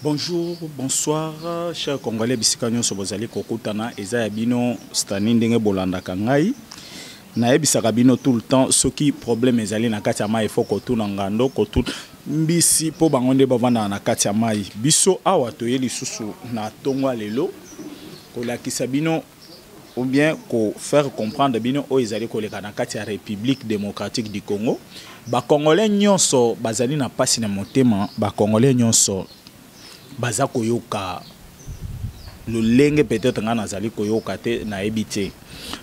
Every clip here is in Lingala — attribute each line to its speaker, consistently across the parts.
Speaker 1: Bonjour, bonsoir, chers Congolais, Bissikanyo Sobozali Kokutana, Eza Yabino, Stanin Denge Bolanda Kangai. Naebisaka bino tout le temps, ce qui problème ezali na kati ya mai faut kotuna ngando kotuna mbisi po bangonde bavanda na kati ya mai. Biso awa toye lisusu na tongwa lelo kolakisa bino ou bien ko faire comprendre bino o ezali koleka na kati ya République démocratique du Congo. Ba Congolais nyonso bazali na pasi na motema, ba Congolais nyonso baza koyoka lolenge peut-être nga nazali koyoka te na ebité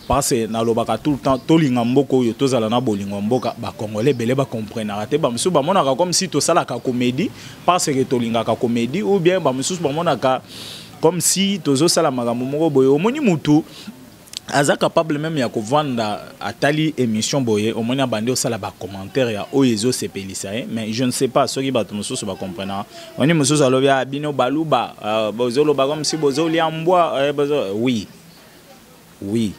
Speaker 1: parce que na lobaka tout le temps tolinga mboko yo tozala na bolingo mboka ba Congolais belé ba comprendre te ba musu ba monaka comme si to sala ka comédie parce que tolinga ka comédie ou bien ba musu ba monaka comme si tozo sala makambo moko boye omoni mutu aza capable même ya kovanda atali émission boye au moins bande osala ba commentaire ya oyezo sepelisa mais je ne sais pas ceux qui bato mususu ba comprendre oni mususu alobia bino baluba bozolo ba comme si bozoli ambwa oui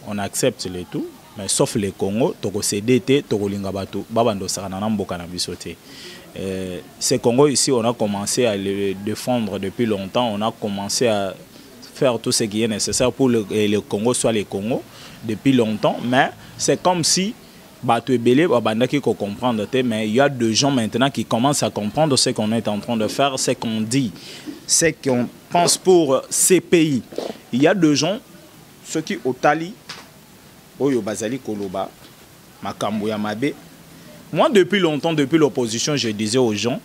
Speaker 1: on accepte le tout mais sauf le Congo toko CDT toko linga bato babando sakana na mboka na biso te. Ce Congo ici on a commencé à le défendre depuis longtemps, on a commencé à faire tout ce qui est nécessaire pour le Congo soit le Congo depuis longtemps, mais c'est comme si comprendre, mais il y a des gens maintenant qui commencent à comprendre ce qu'on est en train de faire, ce qu'on dit, ce qu'on pense pour ces pays. Il y a des gens, ceux qui au Tali, Oyo Bazali Koloba, Makambo Yamabe. Moi depuis longtemps, depuis l'opposition, je disais aux gens,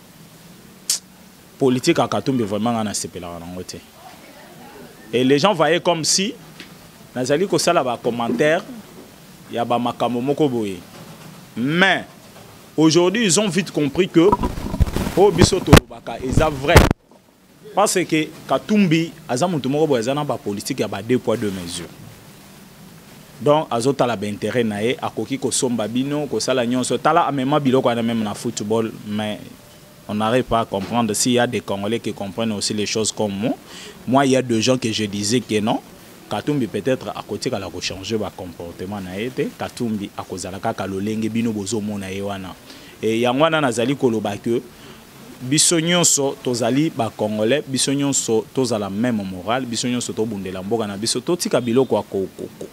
Speaker 1: politique à Katumbi vraiment en a et les gens voyaient comme si nazali ko sala ba commentaire ya ba makambo moko boye. Mais aujourd'hui ils ont vite compris que o biso to baka eza vrai parce que Katumbi aza mutu moko boye za na ba politique ya ba deux poids deux mesures. Donc azota la ba intérêt nae akoki ko somba bino ko sala nyonso tala amema biloko na même na football, mais on n'arrive pas à comprendre s'il y a des Congolais qui comprennent aussi les choses comme moi. Moi, il y a des gens que je disais que non. Katumbi peut-être à côté qu'elle a changé son comportement na été. Katumbi à cause de la kakalolenge bino bozo mona ewana. Et yangwana nazali koloba que bisonyon so tozali ba Congolais, bisonyon so tozala même morale, bisonyon so to bundela mboka na biso to tika biloko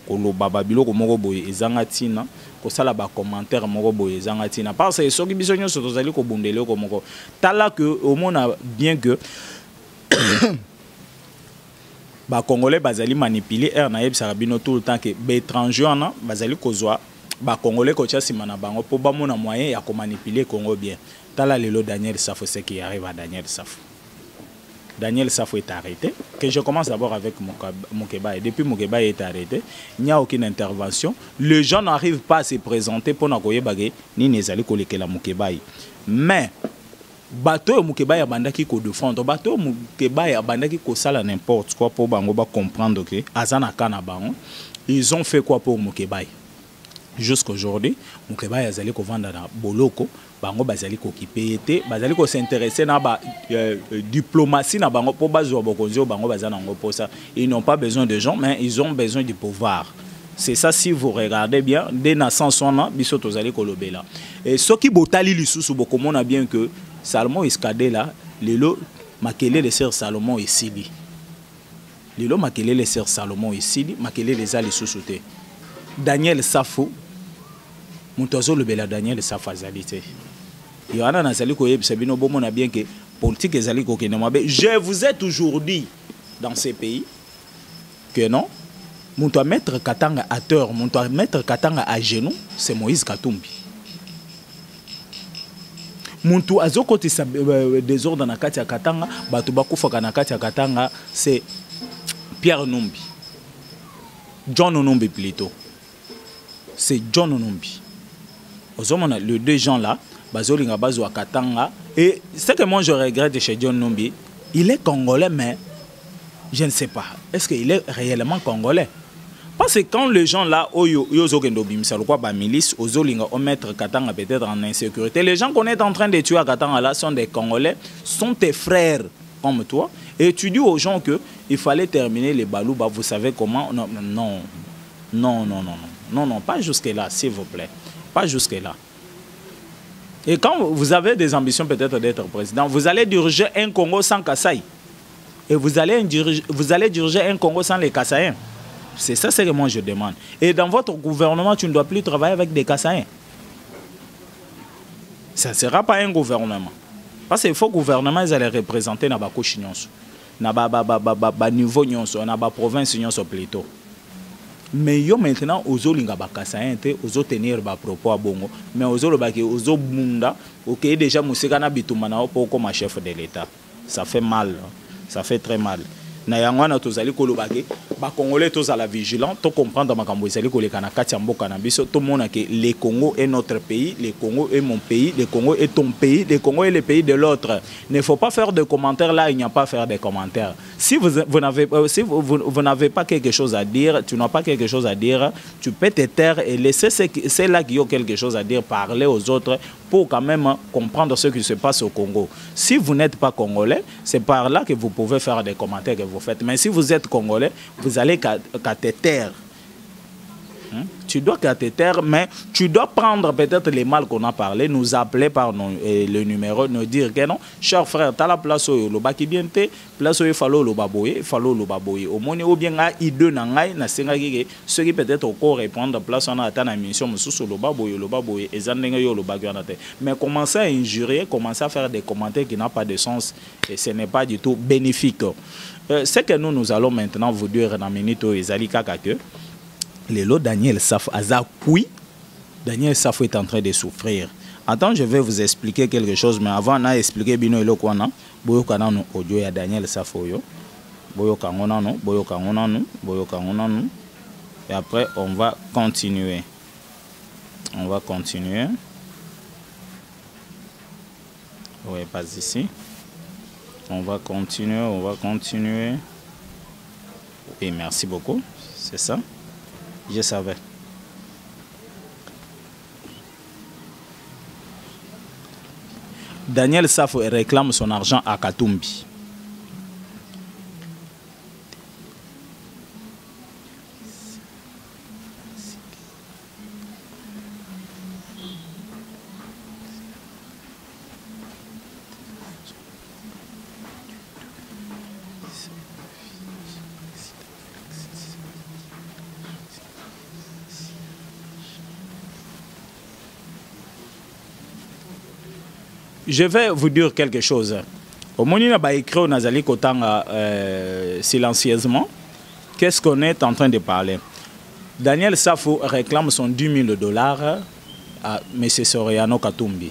Speaker 1: koloba ba biloko moko boye ezanga tina. Ko sala ba commentaire moko boye ezanga tina parce que soki bisonyon so tozali ko bundela ko moko tala que au monde bien que ba Congolais bazali manipuler na yebisa bino tout le temps que ba étranger na bazali kozwa ba Congolais ko tia sima na bango po ba mona moyen ya ko manipuler Congo bien. Tala lelo Daniel Safo, ce qui arrive à Daniel Safo. Daniel Safo est arrêté. Que je commence d'abord avec Moukeba. Et depuis Moukeba est arrêté, il n'y a aucune intervention. Les gens n'arrivent pas à se présenter pour n'akoye bagé ni nezali koleke la Moukeba. Mais bateau Moukeba ya bandaki ko défendre. Bateau Moukeba ya bandaki ko sala n'importe quoi pour bango ba comprendre que azana kana bango. Ils ont fait quoi pour Moukeba? Jusqu'aujourd'hui, Moukeba ya zali ko vanda na boloko. Bango bazali ko kipete bazali ko s'intéresser na ba diplomatie na bango po bazwa bokonzi bango bazana ngo posa. Ils n'ont pas besoin de gens mais ils ont besoin du pouvoir. C'est ça si vous regardez bien des naissances on biso tozali ko lobela. Et ce qui botali lisusu bokomona bien que Salomon Iskade là lelo makele les sœurs Salomon Isili. Lelo makele les sœurs Salomon Isili, makele les ali lisusu. Daniel Safo Muntozo le bela Daniel Safo azalité. Il y a un azali ko yebisa bino bomona bien que politique ezali ko kenemabe. Je vous ai toujours dit dans ces pays que non, mon doit mettre Katanga à terre, mon doit mettre Katanga à genoux, c'est Moïse Katumbi. Mon doit azoko tisa désordre na kati ya Katanga, batu bakufa na kati ya Katanga, c'est Pierre Numbi. John Numbi plutôt. C'est John Numbi. Les deux gens là, Bazolinga Bazo Katanga, et ce que moi je regrette chez John Numbi, il est congolais, mais je ne sais pas, est-ce qu'il est réellement congolais? Parce que quand les gens là, milice, mettre Katanga peut-être en insécurité, les gens qu'on est en train de tuer à Katanga là sont des Congolais, sont tes frères comme toi, et tu dis aux gens qu'il fallait terminer les balouba, vous savez comment? Non, pas jusque là, s'il vous plaît. Pas jusque là. Et quand vous avez des ambitions peut-être d'être président, vous allez diriger un Congo sans Kasaï. Et vous allez diriger un Congo sans les Kassaïens. C'est ça ce que moi je demande. Et dans votre gouvernement, tu ne dois plus travailler avec des Kassaïens. Ça ne sera pas un gouvernement. Parce qu'il faut que le gouvernement ils allaient représenter dans la couche, dans le niveau, dans la province plutôt. Mais yo maintenant, ozo linga Kassaïen, ozo tenir ba propos à bongo. Mais ozo le baki, ozo bunda, ok déjà musika na bitumana pour comme chef de l'État. Ça fait mal, ça fait très mal. Na yangwana tozali kolobake ba congolais tous à la vigilance to comprendre makambo ezali koleka na kati ya mboka na biso to mona que le Congo est notre pays, le Congo est mon pays, le Congo est ton pays, le Congo est le pays de l'autre. Ne faut pas faire de commentaires là, il n'y a pas à faire des commentaires. Si vous n'avez pas quelque chose à dire, tu n'as pas quelque chose à dire, tu peux te taire et laisser c'est là qui ont quelque chose à dire, parler aux autres pour quand même comprendre ce qui se passe au Congo. Si vous n'êtes pas congolais, c'est par là que vous pouvez faire des commentaires que vous faites. Mais si vous êtes congolais, vous allez qu'à te taire. Tu dois qu'à te taire, mais tu dois prendre peut-être les mal qu'on a parlé, nous appeler par le numéro, nous dire que non, cher frère, tu as la place où le baki bien te, place où il faut le baboyer, au moins ou bien à idée nangai na senga ceux qui peut-être encore répondre place on a atteint la mission sous le baboyer et zandenga yo le baguanate. Mais commencer à injurier, commencer à faire des commentaires qui n'ont pas de sens et ce n'est pas du tout bénéfique. Ce que nous allons maintenant vous dire dans minute où ezali kaka que les lots Daniel Safo Azakoui, Daniel Safo est en train de souffrir. Attends, je vais vous expliquer quelque chose, mais avant d'expliquer Bino Elo Kwana, Boyo Kanano audio ya Daniel Safo yo, Boyo Kangonano, Boyo Kangonano, Boyo Kangonano, et après on va continuer. On va continuer. Oui, pas ici. On va continuer. Et merci beaucoup, c'est ça. Je savais. Daniel Safo réclame son argent à Katumbi. Je vais vous dire quelque chose. Au moment où on a écrit au Nazali Kotanga silencieusement, qu'est-ce qu'on est en train de parler? Daniel Safo réclame son $10 000 à M. Soriano Katumbi.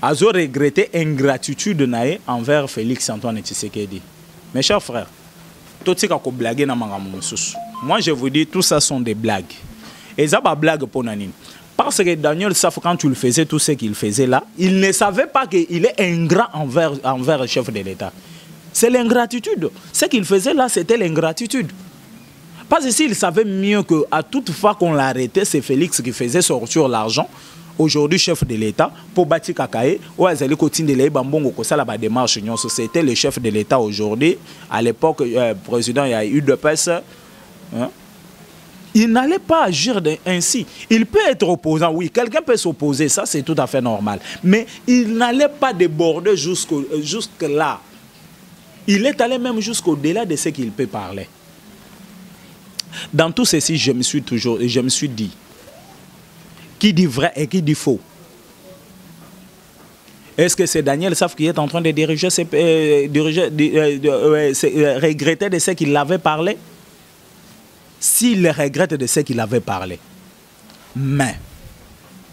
Speaker 1: Azo regretté ingratitude nae envers Félix Antoine Tshisekedi. Mes chers frères, tout ce qu'on blague na mangamoussous. Moi je vous dis, tout ça sont des blagues. Et ça pas blague pour Nanine. Parce que Daniel Safo, quand tu le faisais, tout ce qu'il faisait là, il ne savait pas qu'il est ingrat envers le chef de l'État. C'est l'ingratitude. Ce qu'il faisait là, c'était l'ingratitude. Parce que s'il savait mieux qu'à toute fois qu'on l'arrêtait, c'est Félix qui faisait sortir l'argent, aujourd'hui chef de l'État, pour bâtir Kakaé, c'était le chef de l'État aujourd'hui. À l'époque, président, il y a eu de pèse. Il n'allait pas agir ainsi. Il peut être opposant, oui, quelqu'un peut s'opposer, ça c'est tout à fait normal. Mais il n'allait pas déborder jusque-là. Il est allé même jusqu'au-delà de ce qu'il peut parler. Dans tout ceci, je me suis dit, qui dit vrai et qui dit faux? Est-ce que c'est Daniel Safo qui est en train de diriger, regretter de ce qu'il avait parlé? S'il regrette de ce qu'il avait parlé. Mais,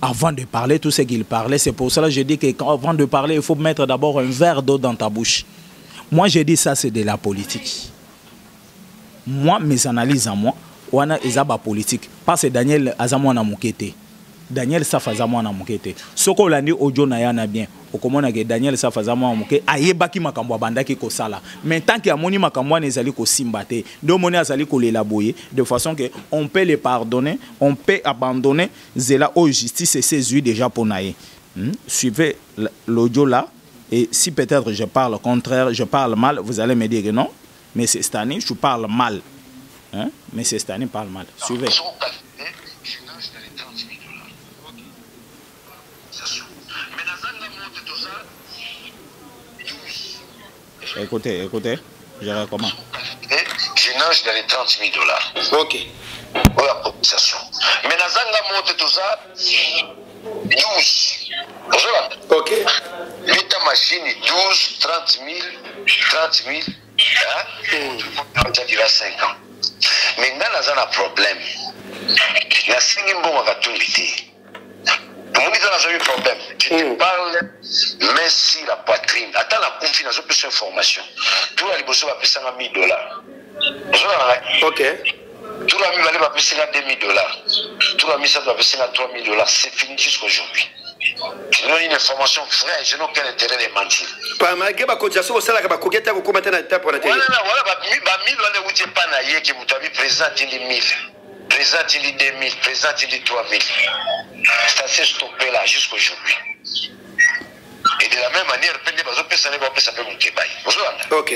Speaker 1: avant de parler tout ce qu'il parlait, c'est pour cela que je dis qu'avant de parler, il faut mettre d'abord un verre d'eau dans ta bouche. Moi, je dis ça, c'est de la politique. Moi, mes analyses à moi, on a des politique. Parce que Daniel Azamouana Moukete. Daniel Safo Azamouana Moukete. Ce qu'on a dit audio na bien. Au comment que Daniel Safo Azamouana Moukete ayebaki makambo bandaki ko sala. Mais tant qu'il y a moni makambo nezali ko simbate, do moni azali ko l'élaborer de façon que on peut les pardonner, on peut abandonner zela au justice et ses yeux déjà pour naïe. Suivez l'audio là et si peut-être je parle contraire, je parle mal, vous allez me dire que non, mais c'est cette année je parle mal. Hein? Mais cette année parle mal. Suivez. Écoutez, je recommande.
Speaker 2: Je nage dans les 30 000 dollars.
Speaker 3: Ok.
Speaker 2: Ou la cotisation. Mais dans un monte tout ça, 12.
Speaker 3: Ok.
Speaker 2: L'état machine 12, 30 000, 30 000. On dirait 5 ans. Mais dans un problème. La signe bon à tout l'été. Mon idée n'a jamais eu problème. Je te parle, mais si la poitrine. Attends la confiance, je peux faire information. Tout le monde va payer 100 000 dollars.
Speaker 3: Ok.
Speaker 2: Tout le monde va payer 2 000 dollars. Tout le monde va payer 3 000 dollars. C'est fini jusqu'aujourd'hui. Je donne une information vraie, je n'ai aucun intérêt de mentir.
Speaker 3: Malgré ma cotisation, au salaire, ma coquette, vous commettez un état pour la télé.
Speaker 2: Voilà, 1000 dollars, vous n'êtes pas naïe qui vous avez présenté 1000. Présente il dit 2000, présente il dit 3000. C'est assez stoppé là jusqu'aujourd'hui. Et de la même manière,
Speaker 3: ok.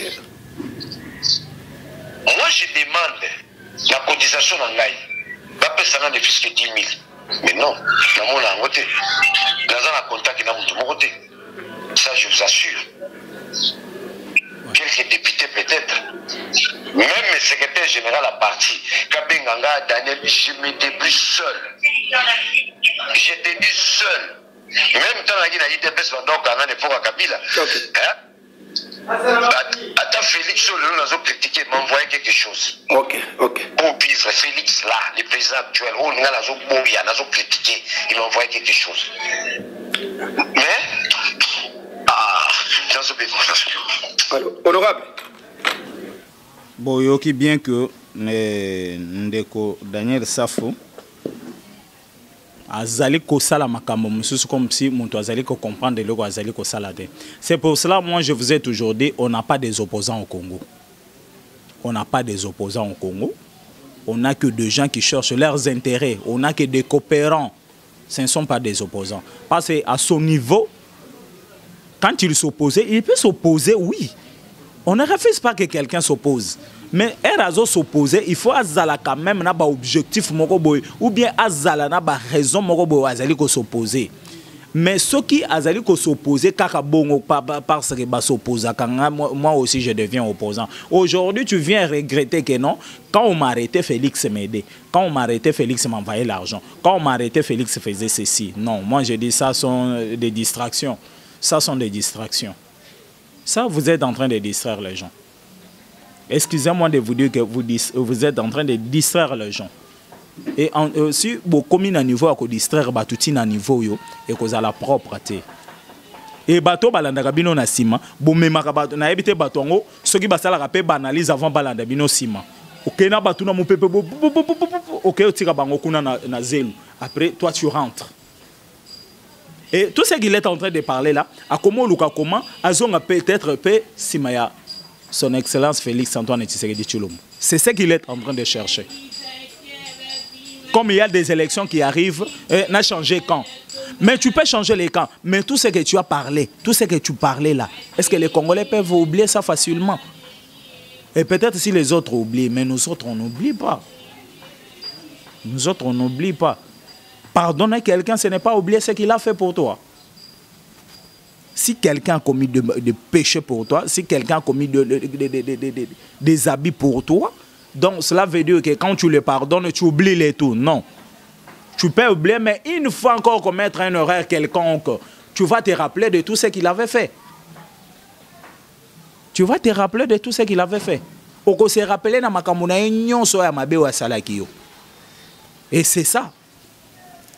Speaker 2: Moi je demande la cotisation en Gaï. Ça n'a de plus que 10 000. Mais non, dans mon côté, dans un contact dans mon côté. Ça je vous assure. Quelques députés peut-être. Même le secrétaire général à parti, Kabenganga, Daniel, je me débrouille seul. Je te dis seul. Même temps, il y a eu des personnes qui ont été pour Kabila. Attends, Félix, on a critiqué, m'envoyer quelque chose.
Speaker 3: Ok.
Speaker 2: Pour vivre, Félix là, le président actuel, on a critiqué, il m'a envoyé quelque chose. Mais, dans ce pays,
Speaker 3: alors, honorable.
Speaker 1: Boyoki bien que ndeko Daniel Safo azali ko sala makambo mususu comme si muntu azali ko comprendre le ko azali ko sala de. C'est pour cela moi je vous ai toujours dit on n'a pas des opposants au Congo. On n'a pas des opposants au Congo. On n'a que des gens qui cherchent leurs intérêts, on n'a que des coopérants. Ce ne sont pas des opposants parce qu'à son niveau quand il s'opposait, il peut s'opposer oui. On ne refuse pas que quelqu'un s'oppose. Mais un s'opposer, il faut azala quand même na ba objectif ou bien azala na ba raison azali ko s'opposer. Mais ceux qui azali ko s'opposer kaka bongo parce que ba s'opposer moi aussi je deviens opposant. Aujourd'hui, tu viens regretter que non, quand on m'a arrêté Félix m'aider, quand on m'a arrêté Félix m'envoyait l'argent, quand on m'a arrêté Félix faisait ceci. Non, moi je dis ça sont des distractions. Ça sont des distractions. Ça, vous êtes en train de distraire les gens. Excusez-moi de vous dire que vous êtes en train de distraire les gens. Et si vous communez à niveau à distraire, tout à niveau et que vous avez la propreté. Et bateau balanda bino na sima, bo memaka bato na ebité batongo, ceux qui basala rapé banalise avant balanda bino sima. OK na bato na mo pepe OK otira bango kuna na zelu. Après toi tu rentres. Et tout ce qu'il est en train de parler là, à comment Azonga peut-être Simaya, son Excellence Félix Antoine Tshisekedi Tshilombo. C'est ce qu'il est en train de chercher. Comme il y a des élections qui arrivent, n'a changé quand. Mais tu peux changer les camps. Mais tout ce que tu as parlé, tout ce que tu parlais là, est-ce que les Congolais peuvent oublier ça facilement? Et peut-être si les autres oublient, mais nous autres on n'oublie pas. Nous autres on n'oublie pas. Pardonner quelqu'un, ce n'est pas oublier ce qu'il a fait pour toi. Si quelqu'un a commis de péchés pour toi, si quelqu'un a commis des habits pour toi, donc cela veut dire que quand tu le pardonnes, tu oublies les tout. Non. Tu peux oublier, mais une fois encore commettre une erreur quelconque, tu vas te rappeler de tout ce qu'il avait fait. Tu vas te rappeler de tout ce qu'il avait fait. Oko se rappeler na makamuna nyonso ya mabe wa salaki yo. Et c'est ça.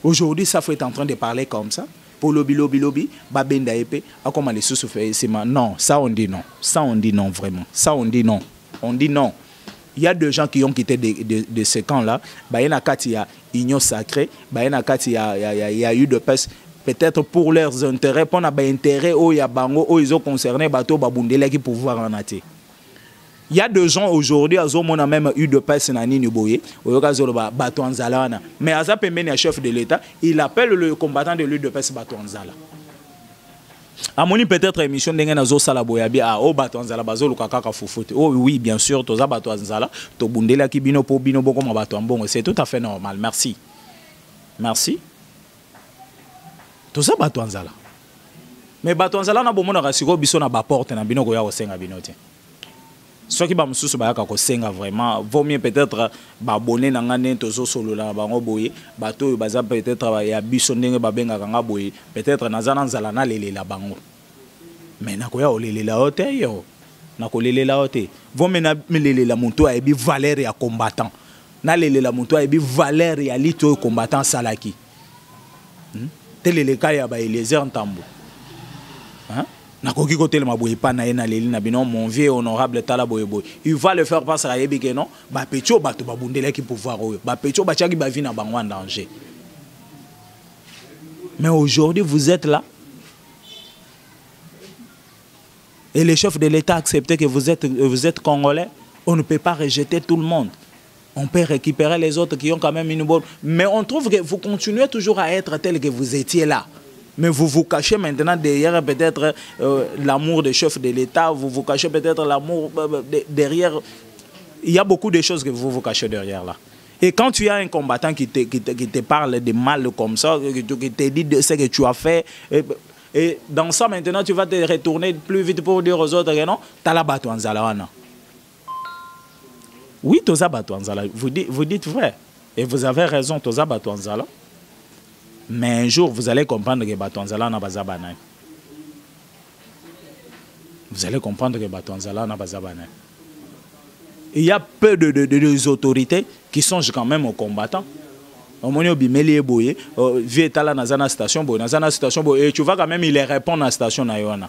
Speaker 1: Aujourd'hui, ça faut être en train de parler comme ça. Pour lobby, babenda épée, à comment les sous fait non, ça on dit non. Ça on dit non vraiment. Ça on dit non. On dit non. Il y a des gens qui ont quitté de ce camp-là. Il y a union sacrée. Il y a eu de peste. Peut-être pour leurs intérêts, pour les intérêts, ils ont concerné bateau babundela qui pouvoir en athée. Il y a des gens aujourd'hui, on a même eu de peste dans Nini Boye, bateau en Zalana. Mais Azap Pemene, chef de l'État, il appelle le combattant de l'huile de peste bateau en Zala. Amoni peut-être émission d'engen azo sala boyabi a o bato anzala bazo lukaka fufuti. Oh oui, bien sûr, toza bato anzala, to bundela ki bino po bino boko ma bato ambongo, c'est tout à fait normal. Merci. Merci. Toza bato anzala. mais bato nzala na bomona rasiko biso na ba porte na bino ko ya kosenga bino te ceux qui ba mususu ba ka kosenga vraiment vaut mieux peut-être ba abonner na ngane tozo solo na bango boye bato baza peut-être ya biso ndenge ba benga kanga boye peut-être nazana nzala na lelela bango mais na ko ya olelela hote yo na ko lelela hote vaut mieux na lelela muntu a ebi valeur ya combattant na lelela muntu a ebi valeur ya lito combattant salaki telele ka ya ba Eliezer Ntambo hein nakoki kotelema boye pa na ye na leli na bino mon vieux honorable tala boye boye il va le faire passer à yebi que non ba petio bato babundela ki pouvoir oyo ba petio ba tiaki ba vie na bango en danger mais aujourd'hui vous êtes là et le chef de l'État a accepté que vous êtes congolais. On ne peut pas rejeter tout le monde. On peut récupérer les autres qui ont quand même une bonne... Mais on trouve que vous continuez toujours à être tel que vous étiez là. Mais vous vous cachez maintenant derrière peut-être l'amour des chefs de l'État. Vous vous cachez peut-être l'amour derrière... Il y a beaucoup de choses que vous vous cachez derrière là. Et quand tu as un combattant qui te parle de mal comme ça, qui te dit de ce que tu as fait... Et dans ça, maintenant, tu vas te retourner plus vite pour dire aux autres que non, tu as la bateau en Zalawana. Oui, tu as bateau en Zala. Vous dites vrai. Et vous avez raison, tu as bateau en Zala. Mais un jour, vous allez comprendre que bateau en Zala n'a pas zabanay. Vous allez comprendre que bateau en Zala n'a pas zabanay. Il y a peu de autorités qui songent quand même aux combattants. Station et tu vas quand même il les répond à la station na.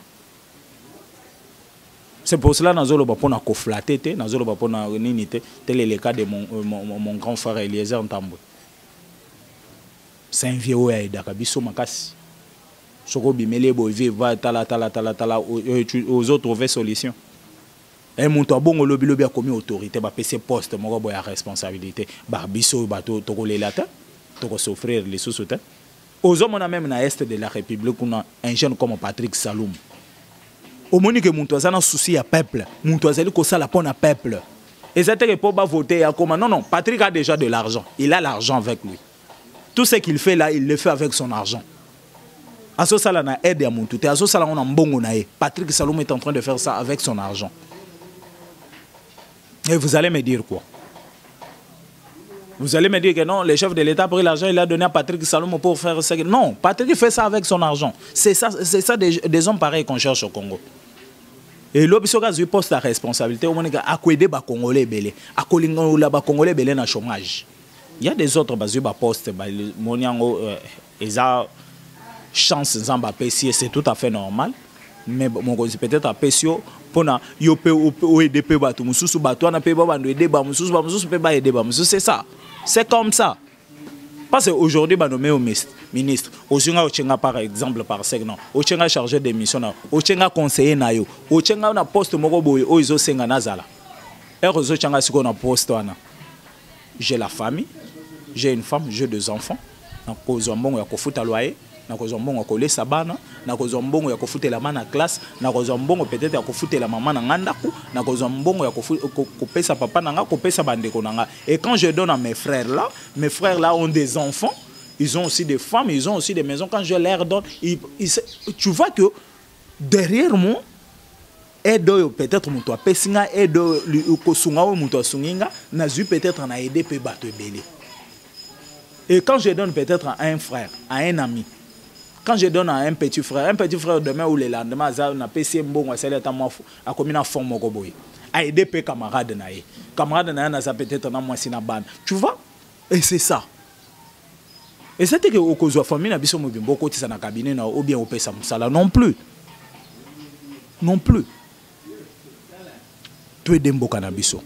Speaker 1: C'est pour cela que je flatter tel est le cas de mon grand frère Eliezer Ntambo. C'est un vieux oeil biso makasi. Soko bimele boye va tala aux autres trouver solution. Et mon tabongo lobi a commis autorité ba PC poste moko boya responsabilité ba biso bato tokolelata to souffrir les sous-soutens. Aux hommes, on a même dans l'Est de la République, on a un jeune comme Patrick Saloum. Au moment que mon toisan a un souci à peuple, mon toisan a un la à peuple. Et c'était que pour voter à comment? Non, Patrick a déjà de l'argent. Il a l'argent avec lui. Tout ce qu'il fait là, il le fait avec son argent. Asso Sala na aide à mon tout. Asso Sala on a mbongo nae. Patrick Saloum est en train de faire ça avec son argent. Et vous allez me dire quoi? Vous allez me dire que non, le chef de l'État a pris l'argent, il a donné à Patrick Saloum pour faire ça. Non, Patrick fait ça avec son argent. C'est ça des hommes pareils qu'on cherche au Congo. Et l'obissoga a poste la responsabilité, on a aider les Congolais belé, a kolinga ba Congolais belé na chômage. Il y a des autres basu ba poste ba moniango eza chance zamba pesier, c'est tout à fait normal. Mais mon peut-être à pesio pona yo pe o aider pe ba tout mususu ba to na pe ba bando aider ba mususu pe ba aider ba mususu, c'est ça. C'est comme ça. Parce qu'aujourd'hui, on nommé au ministre. Ochenga par exemple, par segment. Ochenga chargé de mission. Ochenga conseiller. Ochenga na poste mokoboy. Oizo senga nazala. Et Ochenga si on a poste. J'ai la famille. J'ai une femme. J'ai 2 enfants. Donc, Kozambon ya kofuta loyer. Na Kozambon ya kole sabana. Na Kozambon ya kofuta la main en classe. Na Kozambon peut-être ya kofuta la maman en andaku. Na Kozambon ya kopesa papa nanga, kopesa bandeko nanga. Et quand je donne à mes frères là ont des enfants. Ils ont aussi des femmes, ils ont aussi des maisons. Quand je leur donne, tu vois que derrière moi, aide peut-être mon toit pesinga, aide le kosunga ou mon toit sunginga, n'a peut-être na aidé pe bato belé. Et quand je donne peut-être à un frère, à un ami, quand je donne à un petit frère demain ou le lendemain, na pesi mbongo asali atamo a commis na fond moko boy. A aider pe camarade na ye. Camarade na na peut-être na moi sina ban. Tu vois? Et c'est ça. Et c'était que au cause de la famille, na biso mobimbo koti sa na cabinet na ou bien au pesa musala non plus. Non plus. Tu es dembo canabiso.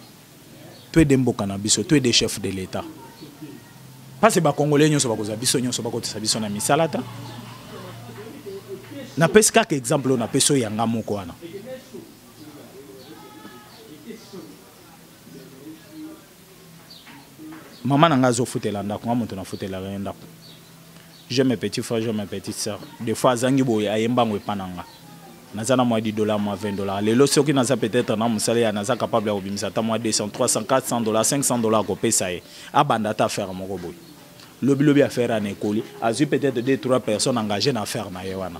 Speaker 1: Tu es dembo canabiso, tu es des chefs de l'État. Parce que les Congolais ne sont pas cause biso, ne sont pas cause biso na misalata. Na pesca exemple na peso yanga moko wana. Maman n'a pas foutu la ndako, maman n'a foutu la ndako. J'ai mes petits frères, j'ai mes petites sœurs. Des fois, zangi boy ayemba ngwe pananga. Nazana moi $10, moi $20. Les lots qui n'a peut-être na musala na za capable de obimisa ta moi 200, 300, $400, $500 ko pesa e. Abandata faire moko boy. Lobi a faire en école, a eu peut-être 2-3 personnes engagées à faire na yewana.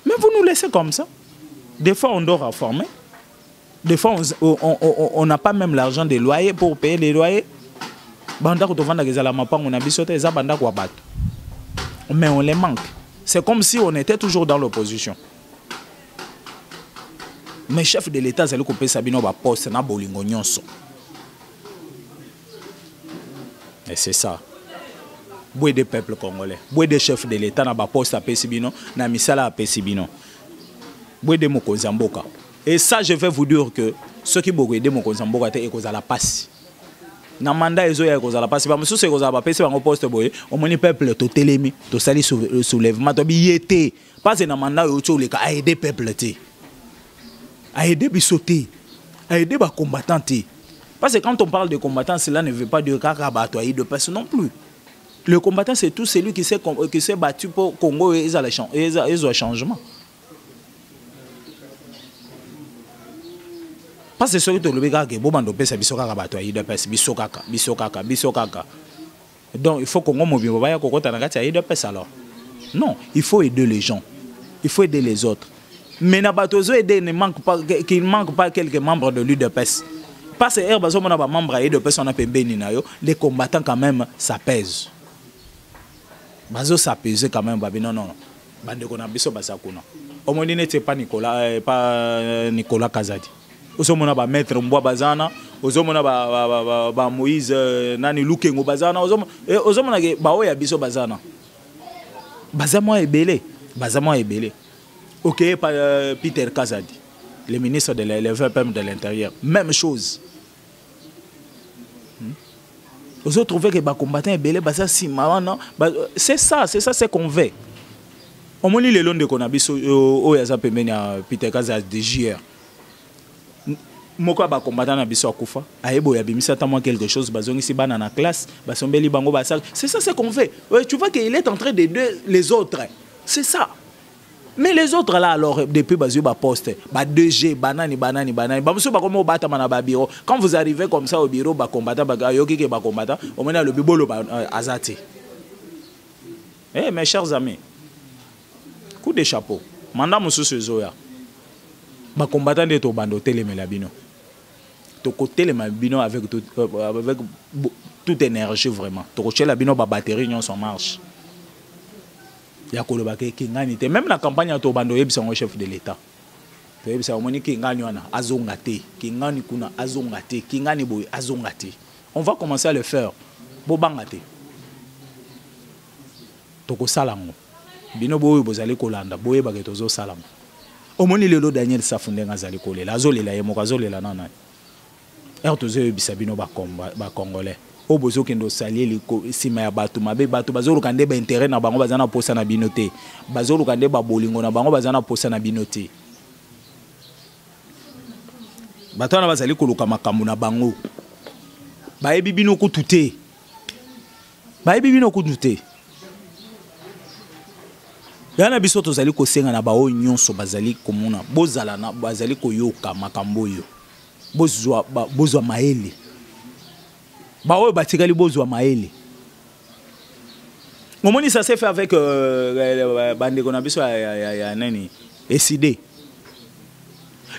Speaker 1: Mais vous nous laissez comme ça. Des fois, on doit reformer. Des fois, on n'a pas même l'argent des loyers pour payer les loyers. Mais on les manque. C'est comme si on était toujours dans l'opposition. Mais chef de l'État, c'est le coupé Sabino va poste na bolingo nyonso. Et c'est ça. Boué des peuples congolais. Boué des chefs de l'État na ba poste à Pesibino, na misala à Pesibino. Boué des Mokozamboka. Et ça, je vais vous dire que ceux qui boué des Mokozamboka et cause à la passe. Na mandat ezo ya cause à la passe. Ba musu se cause à ba pesi ba poste boye. Au moins peuple to télémi, to sali soulèvement to biyete. Pas na mandat yo to le ka aider peuple té. À aider bisoté, à aider les combattants. Parce que quand on parle de combattants, cela ne veut pas dire qu'il de personne non plus. Le combattant, c'est tout celui qui s'est battu pour Congo et ils ont un changement. Parce que ce que le gars qui est bon, donc il faut qu'on mobile alors. Non, il faut aider les gens. Il faut aider les autres. Mais Nabatozo aidé ne manque pas qu'il manque pas quelques membres de l'UDPS. Parce que Herbazo mon membre de l'UDPS on a pembé ninayo, les combattants quand même ça pèse. Bazo ça pèse quand même babi non. Bande ko na biso basakuna. Omoni n'était pas Nicolas Kazadi. Ozomona ba maître Mbwa Bazana, ozomona ba Moïse nani Lukengo Bazana, ozomona ke ba oya biso Bazana. Bazamo ebele. Ok, par Peter Kazadi, le ministre de l'EVPM de l'Intérieur. Même chose. Vous avez trouvé que les combattants c'est ça, c'est qu'on veut. Au moins, les longs de Konabis, Peter Kazadi de JR. Moko ba combattant na biso akufa ayebo ya bimisa tellement quelque chose bazongi si bana na classe basombeli bango basal. C'est ça, c'est qu'on fait. Ouais, tu vois qu'il est en train d'aider les autres. C'est ça. Mais les autres là alors depuis bazu ba poste ba 2G banani ba muso ba komo bata mana ba bureau. Quand vous arrivez comme ça au bureau ba combattant ba yoki ke ba combattant au moins le bibolo ba azati. Eh mes chers amis, coup de chapeau manda muso zoya ba combattant de to bando telemela bino to côté le bino avec toute énergie vraiment to cocher la bino ba batterie nyon son marche. Même la campagne to bando yebisa ngo chef de l'État. Yebisa omoni kingani wana azongate, kingani kuna azongate, kingani boy azongate. On va commencer à le faire. Bobangate. Toko salango. Bino boy bozali kolanda, boye ba tozo salango. Omoni lelo Daniel Safunde ngazali kolela, azolela ye mokazolela nana. Tozo yebisa bino ba Congolais. Obozo kendo salier liko sima ya batu mabe batu bazolo kande ba intérêt na bango bazana posa na binote bazolo kande ba bolingo na bango bazana posa na binote bato na bazali koluka makambo na bango bayebi bino kutute yana biso tozali kosenga na bao nyonso bazali komona bozala na bazali koyoka makambo yo bozwa maele Baoui batikali bozwa maele. Momoni ça s'est fait avec bande konabiso ya nani SID.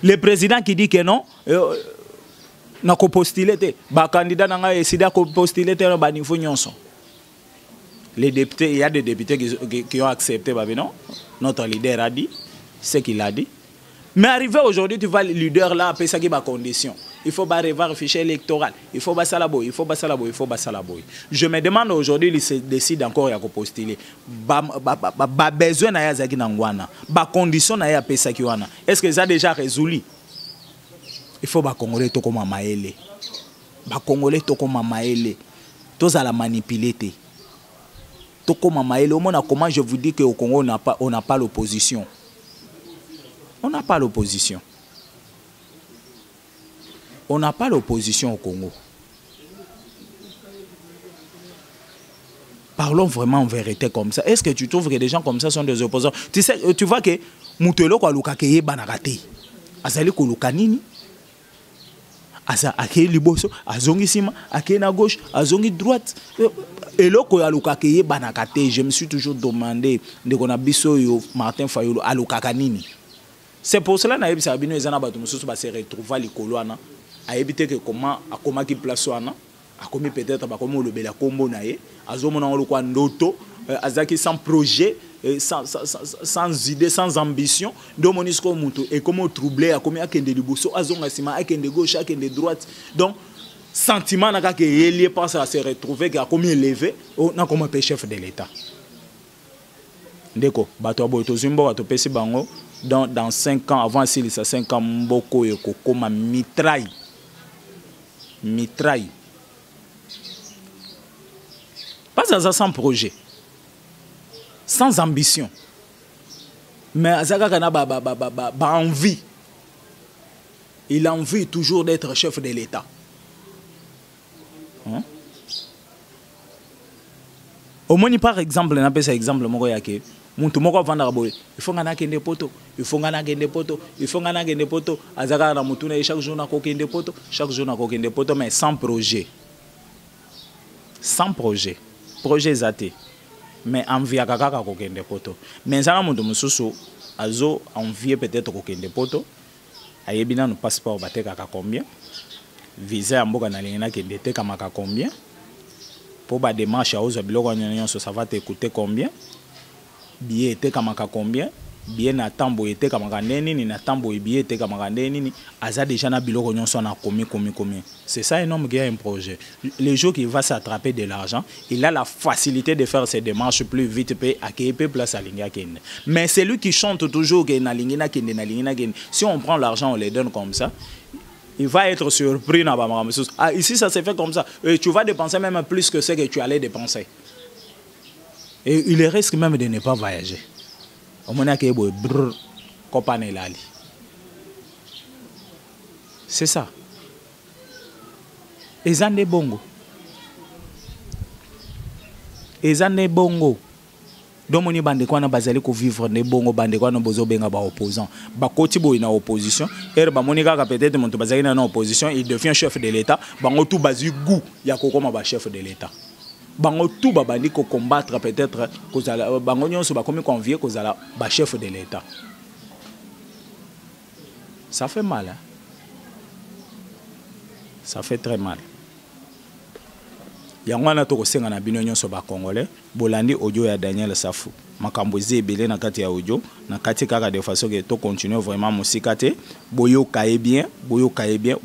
Speaker 1: Le président qui dit que non na ko postuler te ba candidat na nga SID ko postuler te ba niveau nyonso. Les députés, il y a des députés qui ont accepté non. Notre leader a dit ce qu'il a dit. Mais arrivé aujourd'hui, tu vois le leader là, après ça qui va condition. Il faut revoir le fichier électoral. Il faut passer la boue. Je me demande aujourd'hui, il se décide encore à postuler. Besoin na yazaki nangwana. Ba condition na ya pesa ki wana. Est-ce que ça a déjà résolu? Il faut ba Congolais to comme maele. Ba Congolais to comme maele. Tous à la manipuler. To comme maele. Au moins comment je vous dis que au Congo on n'a pas l'opposition. On n'a pas l'opposition. On n'a pas l'opposition au Congo. Parlons vraiment en vérité comme ça. Est-ce que tu trouves que des gens comme ça sont des opposants? Tu sais, tu vois que Moutelo kwa luka keye banagate. Azali ko luka nini? aza akei liboso azongi sima akei na gauche azongi droite eloko ya lukaka yebanaka te. Je me suis toujours demandé ndeko na biso yo Martin Fayulu alukaka nini. C'est pour cela na yebisa bino ezana bato mosusu ba se retrouver likolo ana ayebite que comment akomaki place wana akomi peut-être bakomi olobela kombo na ye azomona ngolukwa ndoto azaki sans projet sans idée, sans ambition. Donc, mon isco muto et comment troubler, à combien akende liboso, azonga sima, akende gauche, akende droite. Donc, sentiment n'a que lié par ça à se retrouver, qu'à combien élevé, on a comme un chef de l'État. Deko, bato aboto zimbo, bato pesi bango, dans 5 ans, avant s'il y a 5 ans, mboko yoko koma mitraille. Mitraille. Pas ça sans projet. Sans ambition. Mais Azaka a envie. Il a envie toujours d'être chef de l'État. Hein? Au moins, par exemple, on appelle ça exemple, il faut que poto, il faut que poto, Azaka na mutuna chaque jour na kokende poto, chaque jour na kokende poto, mais sans projet. Sans projet. Projet zaté. Mais envie à kaka kokende poto. Mais ça mon mususu azo envie peut-être kokende poto. Ayebina no passeport baté kaka combien? Visa ya mboka na lingina kende te kama combien? Pour ba démarche à ozo biloko nyonyo ça va te coûter combien? Billet te kama combien? Billet na tambo ete kama neni ni na tambo billet te kama neni ni aza déjà na biloko nyonso na komi. C'est ça un homme qui a un projet. Le jour qu'il va s'attraper de l'argent, il a la facilité de faire ses démarches plus vite pe akepe place à linga kende. Mais c'est lui qui chante toujours que na lingina kende. Si on prend l'argent on les donne comme ça, il va être surpris na ba mamamusu. Ah ici ça s'est fait comme ça. Et tu vas dépenser même plus que ce que tu allais dépenser. Et il risque même de ne pas voyager. C'est ça. Ezande bongo. Ezande bongo. Donc moni bande kwa na bazali ko vivre ne bongo bande kwa na bozo benga ba opposant. Ba koti boy na opposition. Er ba moni kaka peut-être monto bazali na opposition, il devient chef de l'État. Bango tout bazi goût ya kokoma ba chef de l'État. Bango tout babandi ko combattre peut-être kozala bango nyonso ba komi convier kozala ba chef de l'État. Ça fait mal hein? Ça fait très mal. Yangwana to kosenga na bino nyonso ba congolais bolandi audio ya Daniel Safu makambo zebele na kati ya audio na kati kaka de façon que to continuer vraiment musika te boyo kae bien bo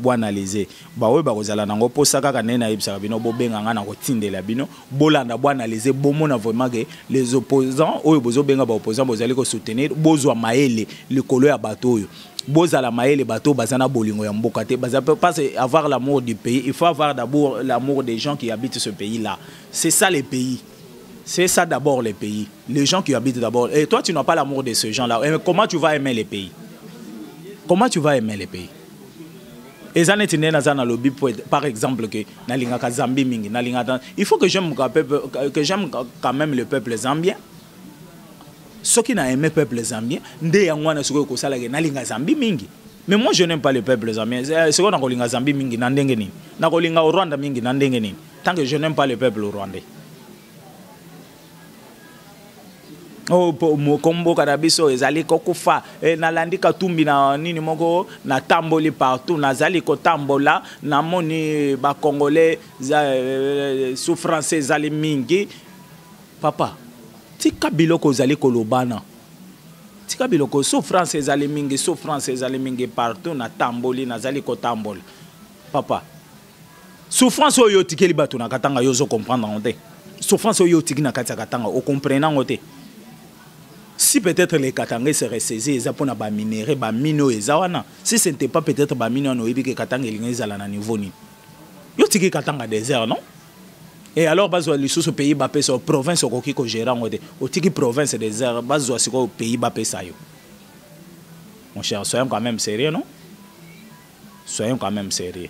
Speaker 1: analyser ba we ba kozala nango posa kaka nena yebisa bino bo benga ngana ko tindela bino bolanda bo analyser bo mona vraiment que les opposants oyo bozo benga ba opposants bozali ko soutenir bozwa maele likolo ya bato oyo bozala maele bato bazana bolingo ya mboka te baza pas avoir l'amour du pays, il faut avoir d'abord l'amour des gens qui habitent ce pays là. C'est ça les pays. C'est ça d'abord les pays. Les gens qui habitent d'abord. Et toi tu n'as pas l'amour de ces gens là. Et comment tu vas aimer les pays? Comment tu vas aimer les pays? Et ça n'est pas dans lobby par exemple que nalinga Zambie mingi nalinga. Il faut que j'aime quand même le peuple zambien. Ceux qui n'ont aimé le peuple zambien, mais moi je n'aime pas le peuple zambien. C'est quoi na Zambie mingi na ndenge nini? Na kolinga au Rwanda mingi na ndenge nini? Tant que je n'aime pas le peuple rwandais. Oh mokombo kadabiso ezali kokufa na landi katumbi na nini moko na tamboli partout na zali ko tambola na moni ba congolais souffrance ezali mingi papa. Tika biloko zali kolobana. Tika biloko souffrance ezali mingi partout na tamboli na zali ko tambola. Papa. Souffrance oyo tikeli bato na katanga yozo comprendre ngote. Souffrance oyo tiki na katanga o comprenant ngote. Si peut-être les Katangais seraient saisis, ils ont ba minéraux, ba mino ezawana. Si ce n'était pas peut-être ba mino no ebi que Katanga elinga ezala na niveau ni. Yo tiki Katanga désert non? Et alors, bazo les pays bapé sur province au kiko gérant au tiki province des airs bazo siko au pays bapé ça yo. Mon cher, soyons quand même sérieux, non? Soyons quand même sérieux.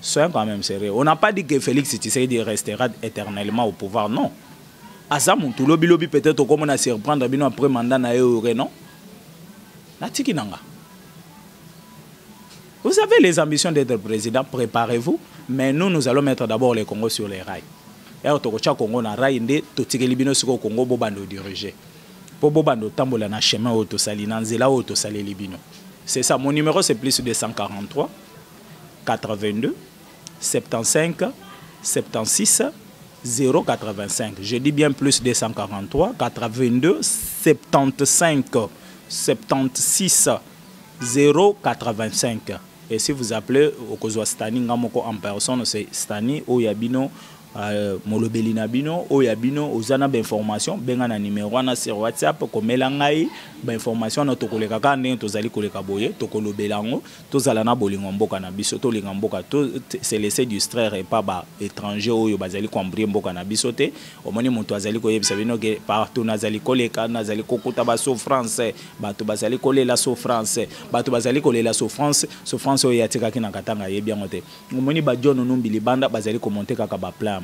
Speaker 1: Soyons quand même sérieux. On n'a pas dit que Félix Tshisekedi restera éternellement au pouvoir, non. Azam tout lobby peut-être comme on a surprendre bino après mandat na yo non? Na tiki nanga. Vous avez les ambitions d'être président, préparez-vous, mais nous allons mettre d'abord le Congo sur les rails. Et au Congo na rail ndé totikeli bino siko Congo bobando diriger. Po bobando tambola na chemin auto sali na nzela auto sali libino. C'est ça, mon numéro c'est plus de 143 82 75 76 085. Je dis bien plus de 143 82 75 76 085. Et si vous appelez au Kozwa Stani Ngamoko en personne, c'est Stani Oyabino molobeli na bino oyabino ozana ba information benga na numéro na sur WhatsApp komela ngai ba information na tokoleka ka ndenge tozali koleka boye tokolobelango tozala na bolingo mboka na biso to linga mboka to c'est laisser distraire et pas ba étranger oyo bazali kwambrie mboka na biso te omoni muntu azali koyebisa bino ke partout nazali koleka nazali kokuta ba souffrance bato bazali kolela souffrance bato bazali kolela souffrance oyo yatikaki na katanga yebi yango te omoni ba jono numbili banda bazali komonter kaka ba plan.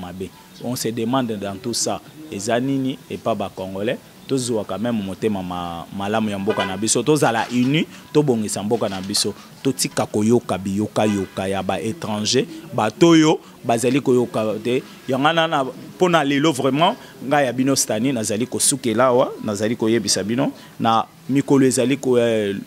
Speaker 1: On se demande dans tout ça, les Anini et pas les Congolais, tous quand même monter malamu ya mboka na biso, tous à la uni, tous bongisa mboka na biso, tous tika koyoka biyoka yoka ya ba étranger, ba toyo, bazali koyoka te, yangana na pona lelo vraiment, nga ya bino stani nazali ko sukela wa, nazali ko yebisa bino na mikolo ezali ko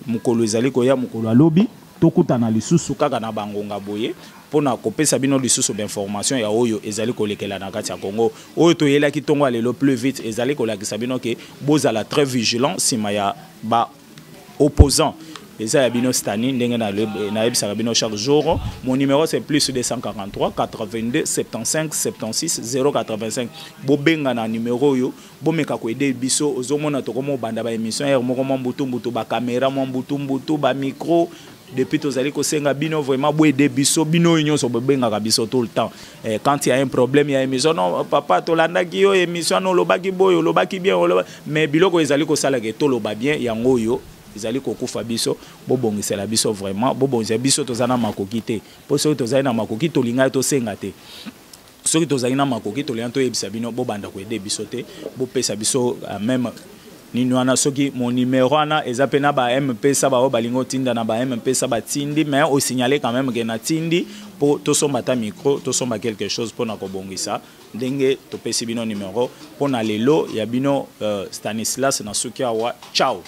Speaker 1: mukolo ezali ko ya mukolo alobi, tokuta na lisusu kaka na bangonga boye. Pour na kopesa bino lisusu d'information ya oyo ezali kolekela na kati ya Congo oyo toyela ki tongo alelo plus vite ezali kolakisa bino ke bozala très vigilant sima ya ba opposant eza ya bino stani ndenge na yebisa bino chaque jour. Mon numéro c'est plus de 143 82 75 76 085 bobenga na numéro yo bomeka ko aider biso ozomona tokomo banda ba émission ya moko mbutu ba caméra mbutu ba micro. Depuis que vous allez bino vraiment aider biso bino union so benga biso tout le temps. Quand il y a un problème il y a émission non papa tolanda ki yo émission no lobaki boyo lobaki bien mais biloko ezali ko sala ke to loba bien yango yo ezali ko kufa biso bobongisela biso vraiment bobongisa biso tozana makoki te po so tozali na makoki to linga to senga te. Soki tozali na makoki to lianto yebisa bino bobanda ko aider biso te bopesa biso même Nino ana soki mon numéro ana ezapena ba MP ça ba balingo tinda na ba MP ça ba tindi mais au signaler quand même que na tindi pour to somba ta micro to somba quelque chose pour na ko bongisa ndenge to pesi bino numéro pour na lelo ya bino Stanislas na soki awa ciao.